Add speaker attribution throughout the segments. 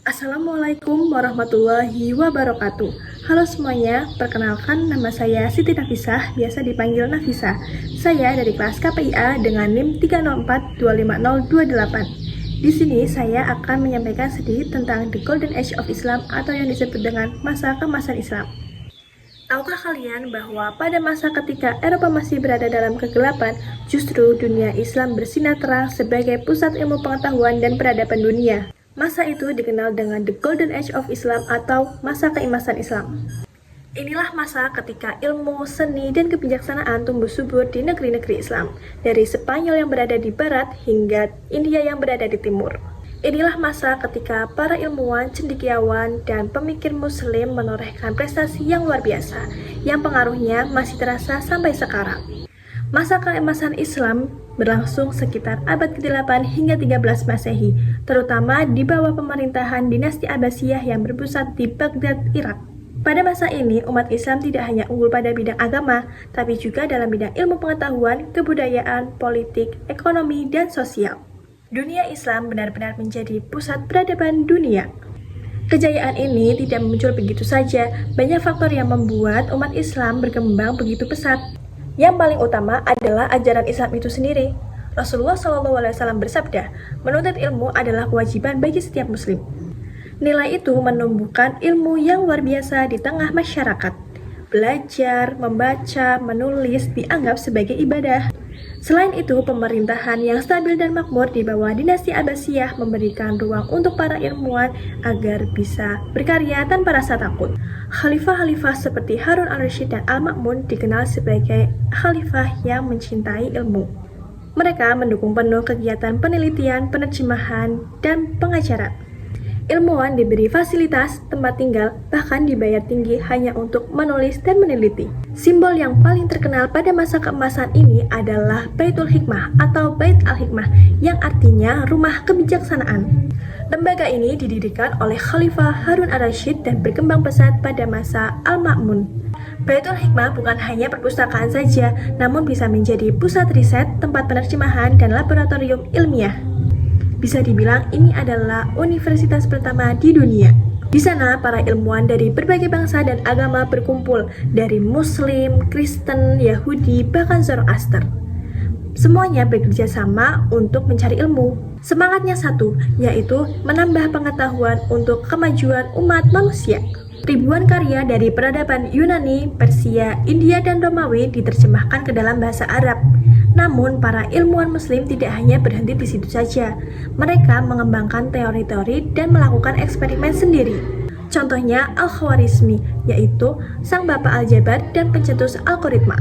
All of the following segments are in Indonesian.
Speaker 1: Assalamualaikum warahmatullahi wabarakatuh. Halo semuanya, perkenalkan nama saya Siti Nafisah, biasa dipanggil Nafisah. Saya dari kelas KPIA dengan NIM 304250258. Di sini saya akan menyampaikan sedikit tentang The Golden Age of Islam atau yang disebut dengan masa keemasan Islam. Tahukah kalian bahwa pada masa ketika Eropa masih berada dalam kegelapan, justru dunia Islam bersinar terang sebagai pusat ilmu pengetahuan dan peradaban dunia. Masa itu dikenal dengan The Golden Age of Islam atau masa keemasan Islam. Inilah masa ketika ilmu, seni, dan kebijaksanaan tumbuh subur di negeri-negeri Islam, dari Spanyol yang berada di barat hingga India yang berada di timur. Inilah masa ketika para ilmuwan, cendekiawan, dan pemikir muslim menorehkan prestasi yang luar biasa, yang pengaruhnya masih terasa sampai sekarang. Masa keemasan Islam berlangsung sekitar abad ke-8 hingga 13 Masehi, terutama di bawah pemerintahan dinasti Abbasiyah yang berpusat di Baghdad, Irak. Pada masa ini, umat Islam tidak hanya unggul pada bidang agama, tapi juga dalam bidang ilmu pengetahuan, kebudayaan, politik, ekonomi, dan sosial. Dunia Islam benar-benar menjadi pusat peradaban dunia. Kejayaan ini tidak muncul begitu saja, banyak faktor yang membuat umat Islam berkembang begitu pesat. Yang paling utama adalah ajaran Islam itu sendiri. Rasulullah SAW bersabda, menuntut ilmu adalah kewajiban bagi setiap muslim. Nilai itu menumbuhkan ilmu yang luar biasa di tengah masyarakat. Belajar, membaca, menulis dianggap sebagai ibadah. Selain itu, pemerintahan yang stabil dan makmur di bawah dinasti Abbasiyah memberikan ruang untuk para ilmuwan agar bisa berkarya tanpa rasa takut. Khalifah-khalifah seperti Harun al-Rasyid dan Al-Ma'mun dikenal sebagai khalifah yang mencintai ilmu. Mereka mendukung penuh kegiatan penelitian, penerjemahan, dan pengajaran. Ilmuwan diberi fasilitas, tempat tinggal, bahkan dibayar tinggi hanya untuk menulis dan meneliti. Simbol yang paling terkenal pada masa keemasan ini adalah Baitul Hikmah atau Bait al-Hikmah yang artinya rumah kebijaksanaan. Lembaga ini didirikan oleh Khalifah Harun al-Rasyid dan berkembang pesat pada masa Al-Ma'mun. Baitul Hikmah bukan hanya perpustakaan saja, namun bisa menjadi pusat riset, tempat penerjemahan, dan laboratorium ilmiah. Bisa dibilang ini adalah universitas pertama di dunia. Di sana, para ilmuwan dari berbagai bangsa dan agama berkumpul, dari Muslim, Kristen, Yahudi, bahkan Zoroaster. Semuanya bekerja sama untuk mencari ilmu. Semangatnya satu, yaitu menambah pengetahuan untuk kemajuan umat manusia. Ribuan karya dari peradaban Yunani, Persia, India, dan Romawi diterjemahkan ke dalam bahasa Arab. Namun, para ilmuwan muslim tidak hanya berhenti di situ saja. Mereka mengembangkan teori-teori dan melakukan eksperimen sendiri. Contohnya Al-Khwarizmi, yaitu sang bapak aljabar dan pencetus algoritma.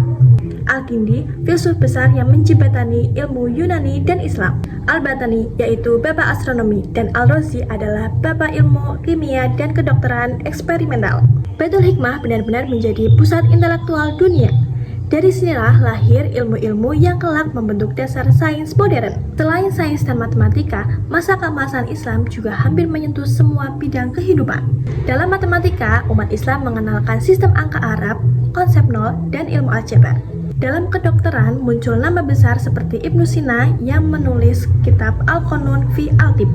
Speaker 1: Al-Kindi, filsuf besar yang menjembatani ilmu Yunani dan Islam. Al-Batani, yaitu bapak astronomi, dan Al-Razi adalah bapak ilmu kimia dan kedokteran eksperimental. Baitul Hikmah benar-benar menjadi pusat intelektual dunia. Dari sinilah lahir ilmu-ilmu yang kelak membentuk dasar sains modern. Selain sains dan matematika, masa keemasan Islam juga hampir menyentuh semua bidang kehidupan. Dalam matematika, umat Islam mengenalkan sistem angka Arab, konsep nol, dan ilmu aljabar. Dalam kedokteran, muncul nama besar seperti Ibnu Sina yang menulis kitab Al-Qanun fi Al-Tib.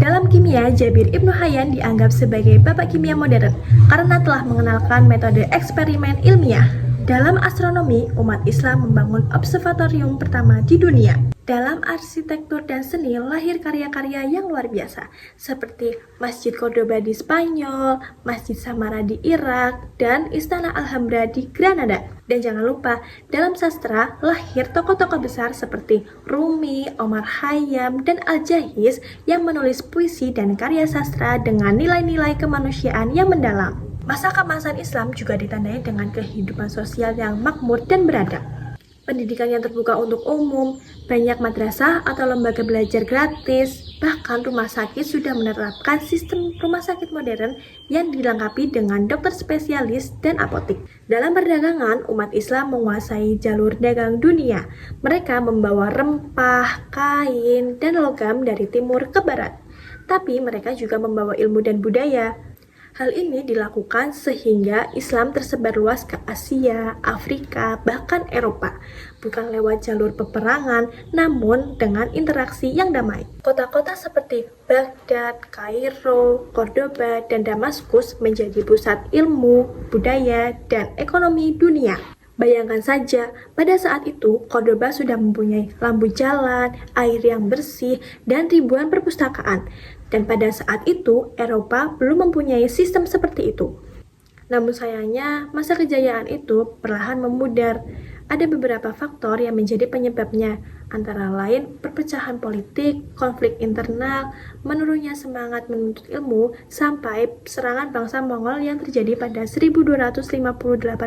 Speaker 1: Dalam kimia, Jabir Ibnu Hayyan dianggap sebagai bapak kimia modern karena telah mengenalkan metode eksperimen ilmiah. Dalam astronomi, umat Islam membangun observatorium pertama di dunia. Dalam arsitektur dan seni, lahir karya-karya yang luar biasa, seperti Masjid Cordoba di Spanyol, Masjid Samara di Irak, dan Istana Alhambra di Granada. Dan jangan lupa, dalam sastra, lahir tokoh-tokoh besar seperti Rumi, Omar Khayyam, dan Al-Jahiz yang menulis puisi dan karya sastra dengan nilai-nilai kemanusiaan yang mendalam. Masa keemasan Islam juga ditandai dengan kehidupan sosial yang makmur dan beradab. Pendidikan yang terbuka untuk umum, banyak madrasah atau lembaga belajar gratis, bahkan rumah sakit sudah menerapkan sistem rumah sakit modern yang dilengkapi dengan dokter spesialis dan apotik. Dalam perdagangan, umat Islam menguasai jalur dagang dunia. Mereka membawa rempah, kain, dan logam dari timur ke barat. Tapi mereka juga membawa ilmu dan budaya. Hal ini dilakukan sehingga Islam tersebar luas ke Asia, Afrika, bahkan Eropa, bukan lewat jalur peperangan, namun dengan interaksi yang damai. Kota-kota seperti Baghdad, Kairo, Cordoba, dan Damaskus menjadi pusat ilmu, budaya, dan ekonomi dunia. Bayangkan saja, pada saat itu Cordoba sudah mempunyai lampu jalan, air yang bersih, dan ribuan perpustakaan. Dan pada saat itu, Eropa belum mempunyai sistem seperti itu. Namun sayangnya, masa kejayaan itu perlahan memudar. Ada beberapa faktor yang menjadi penyebabnya, antara lain perpecahan politik, konflik internal, menurunnya semangat menuntut ilmu, sampai serangan bangsa Mongol yang terjadi pada 1258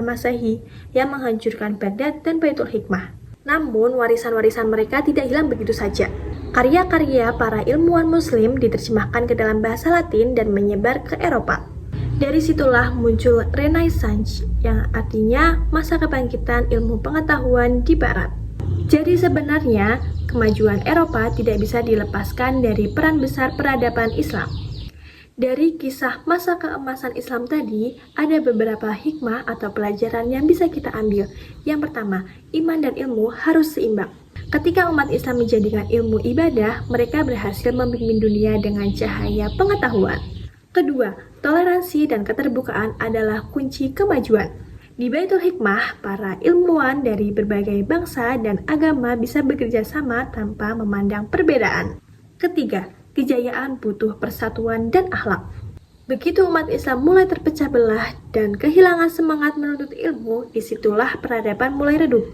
Speaker 1: Masehi yang menghancurkan Baghdad dan Baitul Hikmah. Namun, warisan-warisan mereka tidak hilang begitu saja. Karya-karya para ilmuwan Muslim diterjemahkan ke dalam bahasa Latin dan menyebar ke Eropa. Dari situlah muncul Renaissance, yang artinya masa kebangkitan ilmu pengetahuan di Barat. Jadi sebenarnya, kemajuan Eropa tidak bisa dilepaskan dari peran besar peradaban Islam. Dari kisah masa keemasan Islam tadi, ada beberapa hikmah atau pelajaran yang bisa kita ambil. Yang pertama, iman dan ilmu harus seimbang. Ketika umat Islam menjadikan ilmu ibadah, mereka berhasil memimpin dunia dengan cahaya pengetahuan. Kedua, toleransi dan keterbukaan adalah kunci kemajuan. Di Baitul Hikmah, para ilmuwan dari berbagai bangsa dan agama bisa bekerja sama tanpa memandang perbedaan. Ketiga, kejayaan butuh persatuan dan akhlak. Begitu umat Islam mulai terpecah belah dan kehilangan semangat menuntut ilmu, disitulah peradaban mulai redup.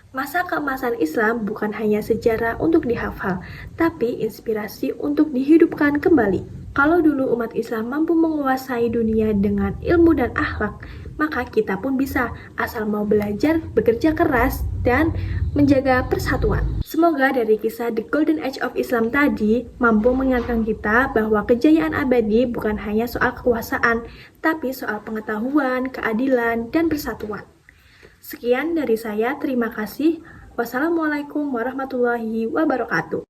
Speaker 1: Masa keemasan Islam bukan hanya sejarah untuk dihafal, tapi inspirasi untuk dihidupkan kembali. Kalau dulu umat Islam mampu menguasai dunia dengan ilmu dan akhlak, maka kita pun bisa, asal mau belajar, bekerja keras, dan menjaga persatuan. Semoga dari kisah The Golden Age of Islam tadi mampu mengingatkan kita bahwa kejayaan abadi bukan hanya soal kekuasaan, tapi soal pengetahuan, keadilan, dan persatuan. Sekian dari saya, terima kasih. Wassalamualaikum warahmatullahi wabarakatuh.